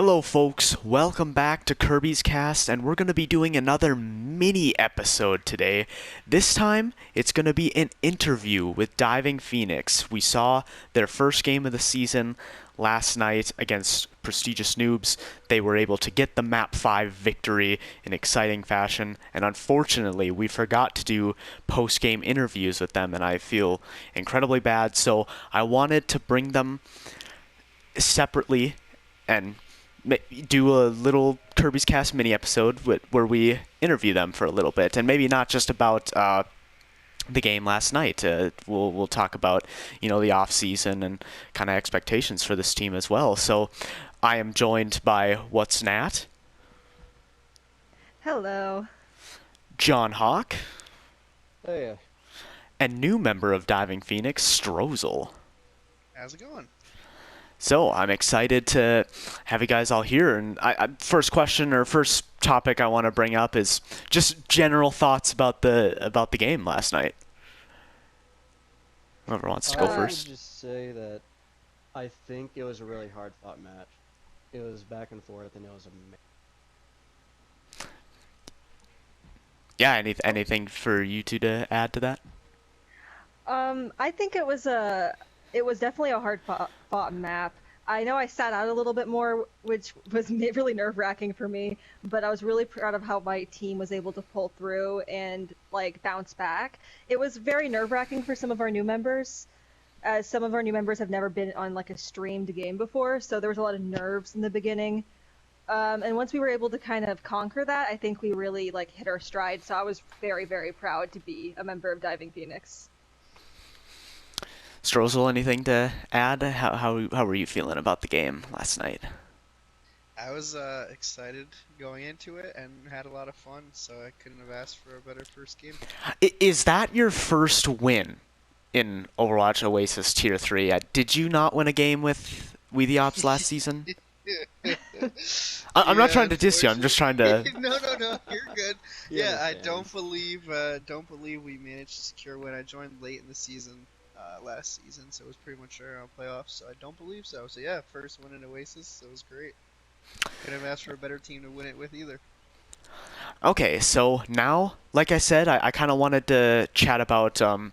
Hello folks, welcome back to Kirby's Kast, and we're going to be doing another mini episode today. This time, it's going to be an interview with Diving Phoenix. We saw their first game of the season last night against Prestigious Noobs. They were able to get the Map 5 victory in exciting fashion, and unfortunately, we forgot to do post-game interviews with them, and I feel incredibly bad, so I wanted to bring them separately and do a little Kirby's Kast mini episode where we interview them for a little bit, and maybe not just about the game last night. We'll talk about the off season and kind of expectations for this team as well. So I am joined by What's Nat. Hello. John Hawk. Hey. And new member of Diving Phoenix, Strozal. How's it going? So I'm excited to have you guys all here, and first question or first topic I want to bring up is just general thoughts about the game last night. Whoever wants to go first. I would just say that I think it was a really hard fought match. It was back and forth, and it was amazing. Yeah, anything for you two to add to that? I think it was definitely a hard fought map. I know I sat out a little bit more, which was really nerve-wracking for me, but I was really proud of how my team was able to pull through and bounce back. It was very nerve-wracking for some of our new members, as some of our new members have never been on a streamed game before, so there was a lot of nerves in the beginning. And once we were able to kind of conquer that, I think we really hit our stride. So I was very, very proud to be a member of Diving Phoenix. Strozal, anything to add? How were you feeling about the game last night? I was excited going into it and had a lot of fun, so I couldn't have asked for a better first game. Is that your first win in Overwatch Oasis Tier 3? Did you not win a game with We The Ops last season? I'm not trying to diss you. I'm just trying to. No, you're good. Yeah, I don't believe we managed to secure a win. I joined late in the season. Last season, so it was pretty much around playoffs, so I don't believe so. So yeah, first win in Oasis, so it was great. Couldn't have asked for a better team to win it with either. Okay, so now, like I said, I kind of wanted to chat about some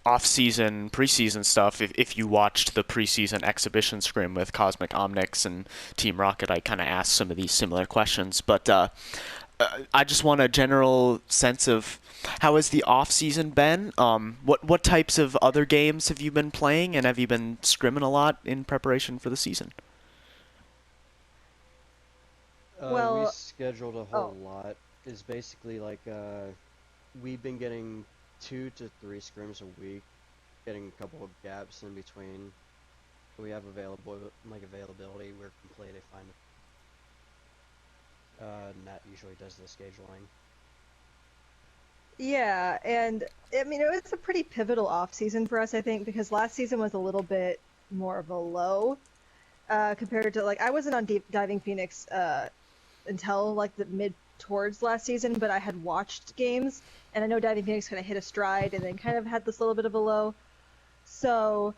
off-season, preseason stuff. If you watched the preseason exhibition scrim with Cosmic Omnix and Team Rocket, I kind of asked some of these similar questions, but I just want a general sense of how has the off season been? What types of other games have you been playing, and have you been scrimming a lot in preparation for the season? We scheduled a whole lot. It's basically we've been getting 2 to 3 scrims a week, getting a couple of gaps in between. We have availability. We're completely fine. Nat usually does the scheduling. Yeah, and I mean, it was a pretty pivotal off-season for us, I think, because last season was a little bit more of a low compared to, I wasn't on Diving Phoenix until, the mid towards last season, but I had watched games, and I know Diving Phoenix kind of hit a stride and then kind of had this little bit of a low. So,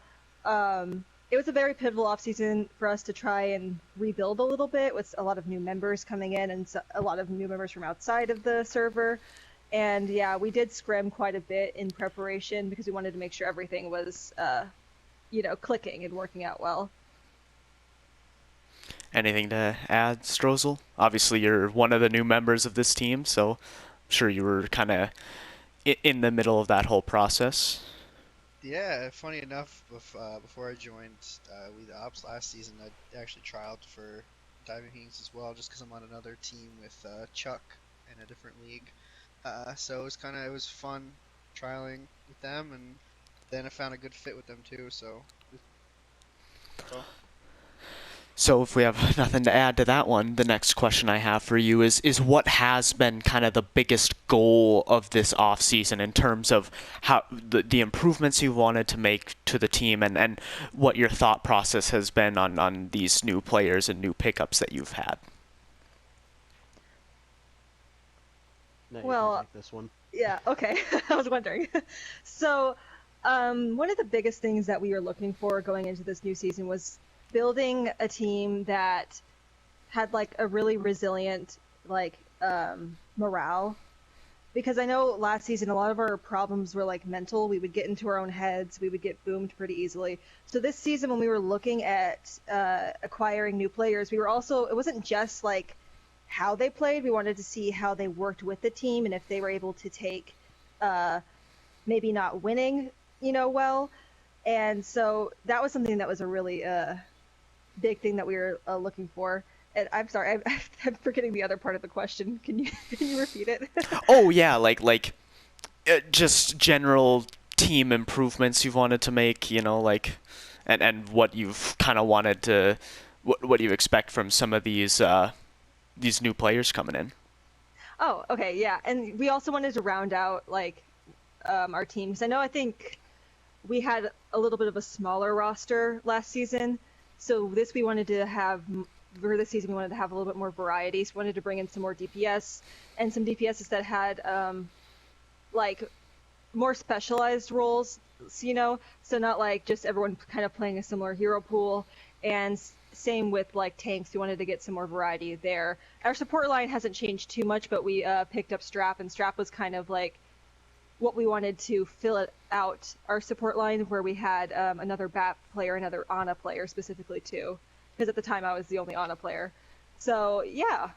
it was a very pivotal off-season for us to try and rebuild a little bit with a lot of new members coming in and a lot of new members from outside of the server. And yeah, we did scrim quite a bit in preparation because we wanted to make sure everything was, clicking and working out well. Anything to add, Strozal? Obviously, you're one of the new members of this team, so I'm sure you were kind of in the middle of that whole process. Yeah, funny enough, before I joined We The Ops last season, I actually trialed for Diving Phoenix as well, just because I'm on another team with Chuck in a different league. So it was fun trialing with them, and then I found a good fit with them too. So if we have nothing to add to that one, the next question I have for you is what has been kind of the biggest goal of this off season in terms of how the improvements you wanted to make to the team, and what your thought process has been on these new players and new pickups that you've had. No, Well, you can take this one. Yeah, okay. I was wondering. So, one of the biggest things that we were looking for going into this new season was building a team that had like a really resilient like morale, because I know last season a lot of our problems were like mental. We would get into our own heads. We would get boomed pretty easily. So this season, when we were looking at acquiring new players, we were also, it wasn't just like how they played. We wanted to see how they worked with the team and if they were able to take maybe not winning, well. And so that was something that was a really big thing that we were looking for. And I'm sorry, I'm forgetting the other part of the question. Can you repeat it? Oh yeah, like just general team improvements you've wanted to make, like, and what you've kind of wanted to, what you expect from some of these new players coming in. Oh, okay, yeah. And we also wanted to round out like our team, because I think we had a little bit of a smaller roster last season. So we wanted to have, for this season, we wanted to have a little bit more variety. So we wanted to bring in some more DPS and some DPSs that had like more specialized roles, so not like just everyone kind of playing a similar hero pool. And same with like tanks, we wanted to get some more variety there. Our support line hasn't changed too much, but we picked up Strap, and Strap was kind of like what we wanted to fill it out, our support line, where we had another BAP player, another Ana player specifically too, because at the time I was the only Ana player. So yeah,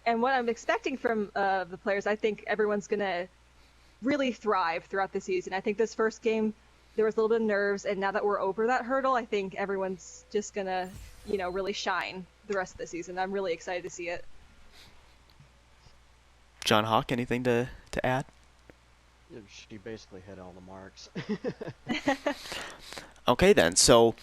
and what I'm expecting from the players, I think everyone's gonna really thrive throughout the season. I think this first game there was a little bit of nerves, and now that we're over that hurdle, I think everyone's just gonna, really shine the rest of the season. I'm really excited to see it. John Hawk, anything to add? She basically hit all the marks. Okay then, so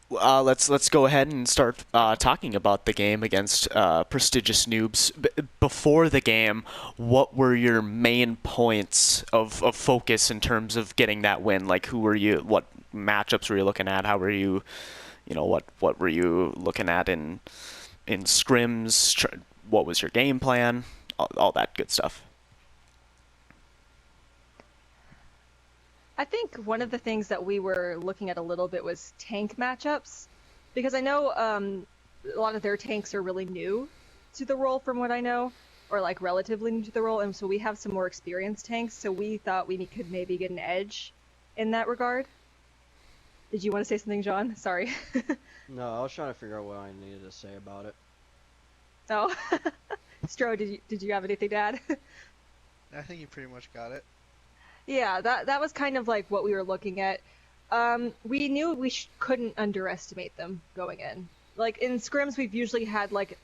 let's go ahead and start talking about the game against Prestigious Noobs. Before the game, what were your main points of focus in terms of getting that win? Like, what matchups were you looking at? How were you, what were you looking at in scrims? What was your game plan? All that good stuff. I think one of the things that we were looking at a little bit was tank matchups, because I know a lot of their tanks are really new to the role from what I know, or like relatively new to the role, and so we have some more experienced tanks, so we thought we could maybe get an edge in that regard. Did you want to say something, John? Sorry. No, I was trying to figure out what I needed to say about it. Oh. Stro, did you have anything to add? I think you pretty much got it. Yeah, that was kind of like what we were looking at. We knew we couldn't underestimate them going in. Like in scrims, we've usually had like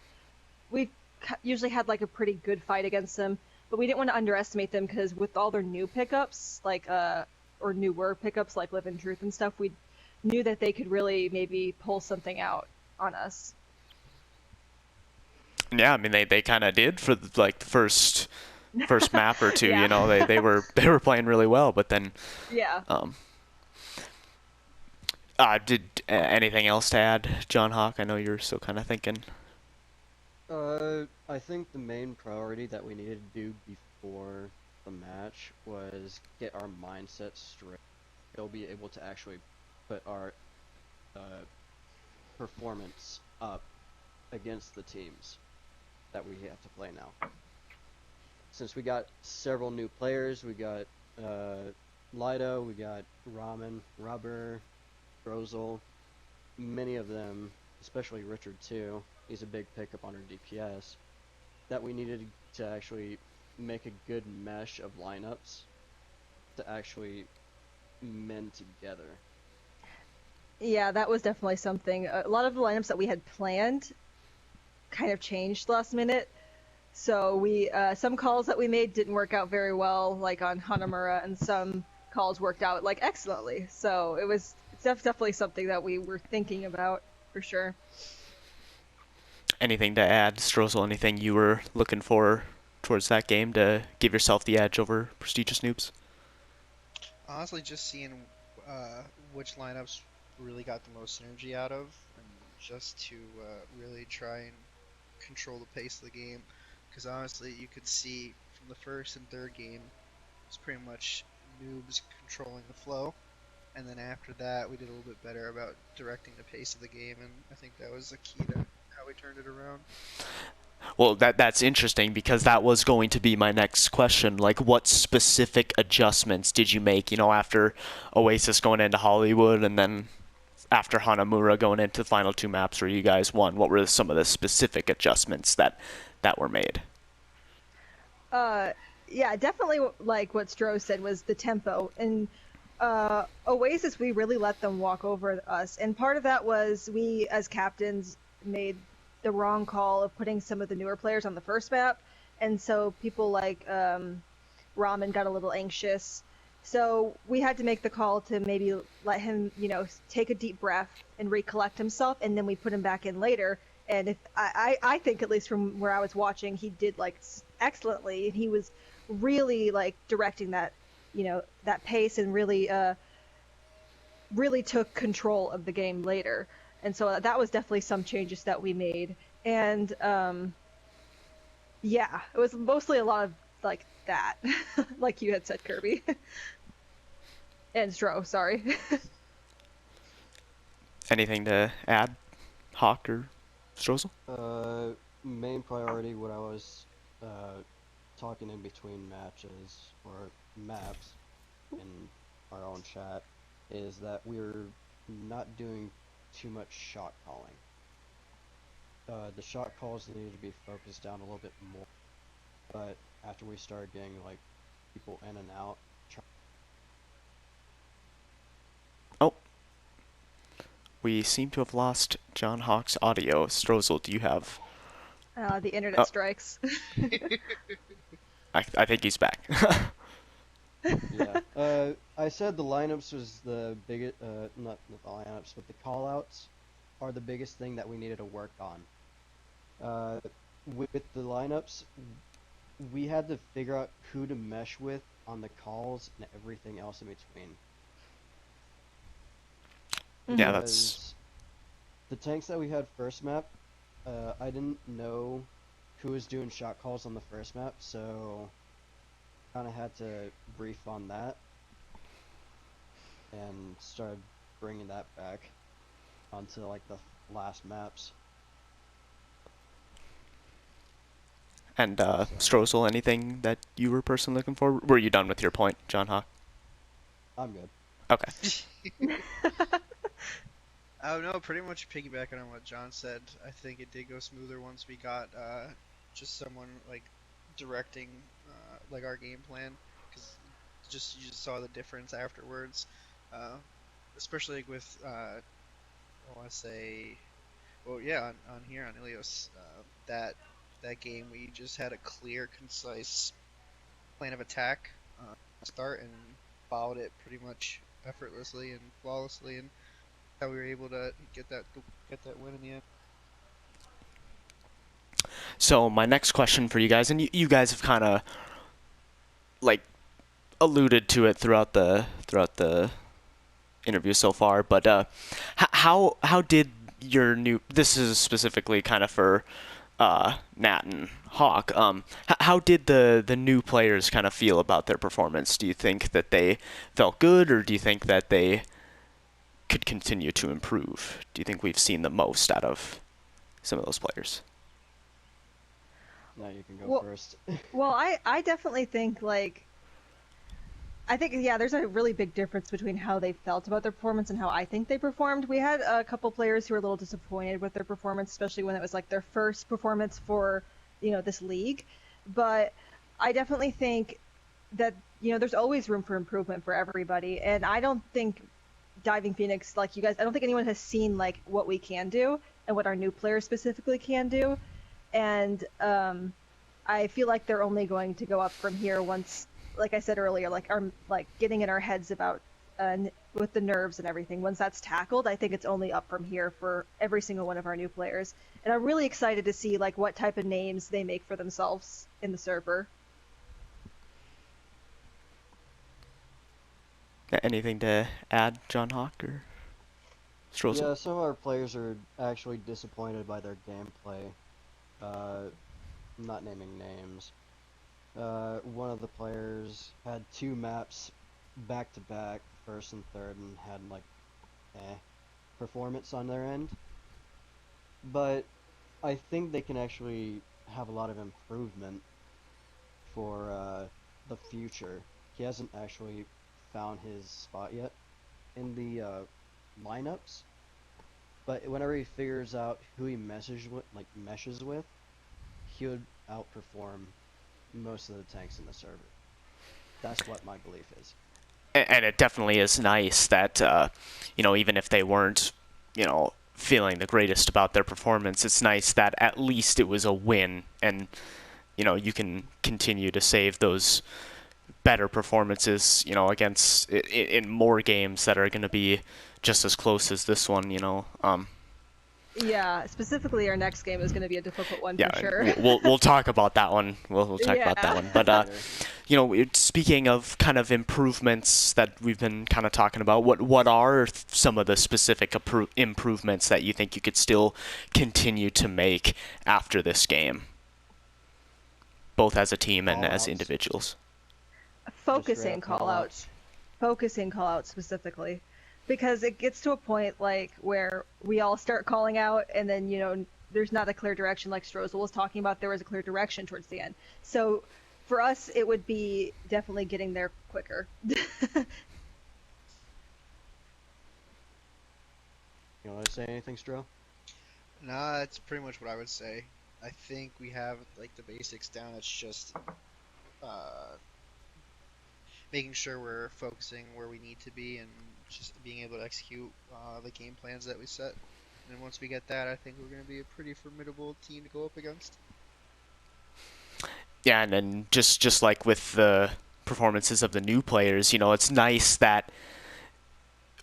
a pretty good fight against them, but we didn't want to underestimate them because with all their new pickups, like or newer pickups like Live in Truth and stuff, we knew that they could really maybe pull something out on us. Yeah, I mean they kind of did for the first map or two. Yeah. They were playing really well, but then Yeah. Did anything else to add, John Hawk? I know you're still kind of thinking. I think the main priority that we needed to do before the match was get our mindset straight. We'll be able to actually put our performance up against the teams that we have to play now. Since we got several new players, we got Lido, we got Ramen, Rubber, Strozal, many of them, especially Richard too, he's a big pickup on our DPS, that we needed to actually make a good mesh of lineups to actually mend together. Yeah, that was definitely something. A lot of the lineups that we had planned kind of changed last minute. So we some calls that we made didn't work out very well, like on Hanamura, and some calls worked out like excellently. So it's definitely something that we were thinking about for sure. Anything to add, Strozal? Anything you were looking for towards that game to give yourself the edge over Prestigious Noobs? Honestly, just seeing which lineups really got the most synergy out of, and just to really try and control the pace of the game. Because honestly, you could see from the first and third game, it's pretty much Noobs controlling the flow, and then after that, we did a little bit better about directing the pace of the game, and I think that was the key to how we turned it around. Well, that's interesting because that was going to be my next question. Like, what specific adjustments did you make, after Oasis going into Hollywood and then after Hanamura going into the final two maps where you guys won? What were some of the specific adjustments that were made? Yeah, definitely like what Stro said was the tempo. And Oasis, we really let them walk over us. And part of that was we, as captains, made the wrong call of putting some of the newer players on the first map. And so people like Ramen got a little anxious. So we had to make the call to maybe let him, take a deep breath and recollect himself, and then we put him back in later. And if I think, at least from where I was watching, he did like excellently, and he was really like directing that, that pace, and really took control of the game later. And so that was definitely some changes that we made. And yeah, it was mostly a lot of like that, like you had said, Kirby. And Stro, sorry. Anything to add, Hawk or Strozal? Main priority, what I was talking in between matches or maps in our own chat, is that we're not doing too much shot calling. The shot calls needed to be focused down a little bit more, but after we started getting like people in and out. Oh, we seem to have lost John Hawk's audio. Strozal, do you have? The internet strikes. I think he's back. Yeah. I said the lineups was the biggest, not the lineups, but the callouts are the biggest thing that we needed to work on. With the lineups, we had to figure out who to mesh with on the calls and everything else in between. Yeah, that's... The tanks that we had first map, I didn't know who was doing shot calls on the first map, so kind of had to brief on that and started bringing that back onto like the last maps. And Strozal, anything that you were personally looking for? Were you done with your point, John Hawk? I'm good. Okay. Oh no, pretty much piggybacking on what John said. I think it did go smoother once we got just someone like directing like our game plan, because you just saw the difference afterwards, especially like with I want to say, well yeah, on here on Ilios, that game we just had a clear, concise plan of attack start and followed it pretty much effortlessly and flawlessly, and how we were able to get that win in the end. So my next question for you guys, and you guys have kind of like alluded to it throughout the interview so far, but how did your new... This is specifically kind of for Nat and Hawk. How did the new players kind of feel about their performance? Do you think that they felt good, or do you think that they could continue to improve? Do you think we've seen the most out of some of those players? Now you can go first. Well, I definitely think yeah, there's a really big difference between how they felt about their performance and how I think they performed. We had a couple players who were a little disappointed with their performance, especially when it was like their first performance for, this league. But I definitely think that, there's always room for improvement for everybody. And I don't think Diving Phoenix, like you guys, I don't think anyone has seen like what we can do and what our new players specifically can do. And I feel like they're only going to go up from here once, like I said earlier, like our getting in our heads about with the nerves and everything. Once that's tackled, I think it's only up from here for every single one of our new players. And I'm really excited to see like what type of names they make for themselves in the server. Anything to add, John Hawk or Strozal? Yeah, some of our players are actually disappointed by their gameplay. I'm not naming names. One of the players had 2 maps back to back first and third and had like performance on their end. But I think they can actually have a lot of improvement for the future. He hasn't actually found his spot yet in the lineups, but whenever he figures out who he meshes with, he would outperform most of the tanks in the server. That's what my belief is. And it definitely is nice that, even if they weren't, feeling the greatest about their performance, it's nice that at least it was a win, and, you can continue to save those better performances, against in more games that are going to be just as close as this one, Yeah, specifically our next game is going to be a difficult one for sure. We'll talk about that one. We'll talk about that one. But speaking of kind of improvements that we've been kind of talking about, what are some of the specific improvements that you think you could still continue to make after this game, both as a team and as individuals? Focusing callouts specifically. Because it gets to a point like where we all start calling out, and then there's not a clear direction. Like Strozal was talking about, there was a clear direction towards the end. So for us, it would be definitely getting there quicker. You want to say anything, Stro? Nah, that's pretty much what I would say. I think we have like the basics down. It's just making sure we're focusing where we need to be and just being able to execute the game plans that we set. And once we get that, I think we're going to be a pretty formidable team to go up against. Yeah, and then just like with the performances of the new players, it's nice that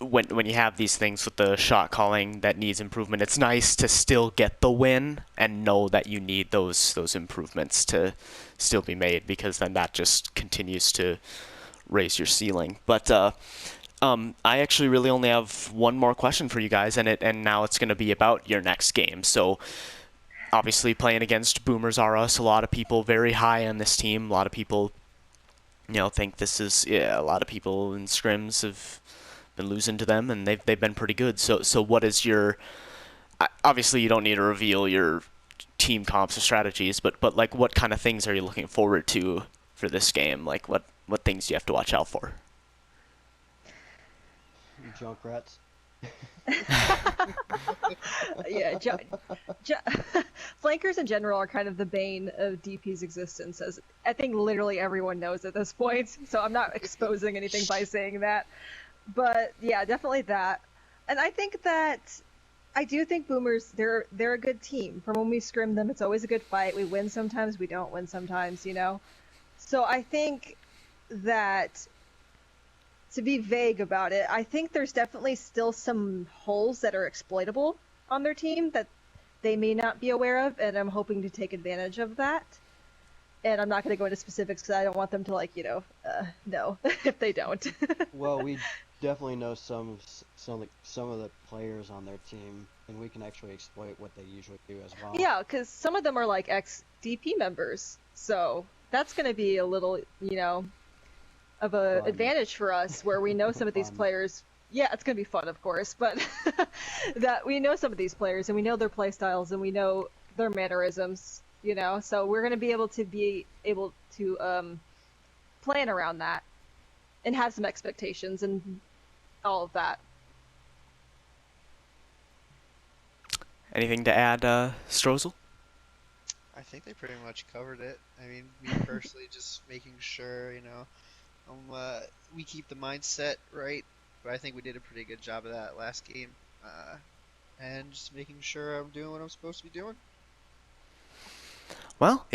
when you have these things with the shot calling that needs improvement, it's nice to still get the win and know that you need those improvements to still be made, because then that just continues to raise your ceiling. But I actually really only have one more question for you guys, and now it's going to be about your next game. So obviously playing against Boomers R Us, a lot of people very high on this team. A lot of people, think this is a lot of people in scrims have been losing to them, and they've been pretty good. So what is your? Obviously, you don't need to reveal your team comps or strategies, but like what kind of things are you looking forward to for this game? Like what things do you have to watch out for? Junkrats. Yeah, flankers in general are kind of the bane of DP's existence, as I think literally everyone knows at this point, so I'm not exposing anything by saying that. But yeah, definitely that. And I do think Boomers, they're a good team. From when we scrim them, it's always a good fight. We win sometimes, we don't win sometimes, So I think that, to be vague about it, I think there's definitely still some holes that are exploitable on their team that they may not be aware of, and I'm hoping to take advantage of that. And I'm not going to go into specifics because I don't want them to know if they don't. Well, we definitely know some of the players on their team, and we can actually exploit what they usually do as well. Yeah, because some of them are like ex-DP members, so that's going to be a little, of a advantage for us, where we know some of these players. Yeah, it's going to be fun, of course, but that we know some of these players, and we know their play styles, and we know their mannerisms, so we're going to be able to plan around that and have some expectations and all of that. Anything to add, Strozal? I think they pretty much covered it. I mean, me personally, just making sure, we keep the mindset right, but I think we did a pretty good job of that last game. And just making sure I'm doing what I'm supposed to be doing. Well,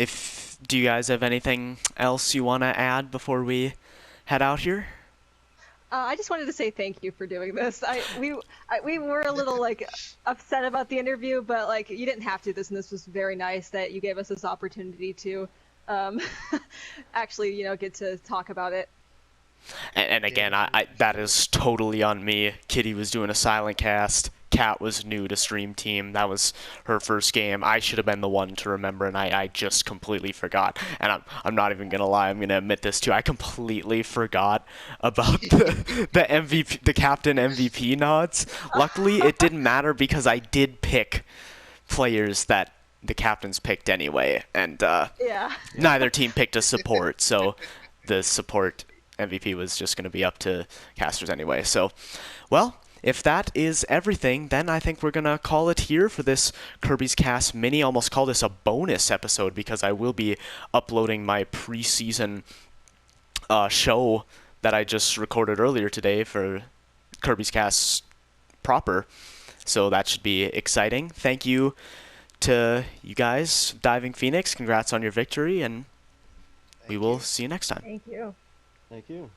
do you guys have anything else you want to add before we head out here? I just wanted to say thank you for doing this. We were a little upset about the interview, but you didn't have to. And this was very nice that you gave us this opportunity to actually get to talk about it. And again, I that is totally on me. Kitty was doing a silent cast. Kat was new to Stream Team. That was her first game. I should have been the one to remember, and I just completely forgot. And I'm not even gonna lie. I'm gonna admit this too. I completely forgot about the MVP, the captain MVP nods. Luckily, it didn't matter because I did pick players that the captains picked anyway, and Yeah. neither team picked a support, so the support MVP was just going to be up to casters anyway. So, well, if that is everything, then I think we're going to call it here for this Kirby's Cast mini. Almost call this a bonus episode because I will be uploading my preseason show that I just recorded earlier today for Kirby's Cast proper. So that should be exciting. Thank you to you guys, Diving Phoenix. Congrats on your victory, and we will see you next time. Thank you. Thank you.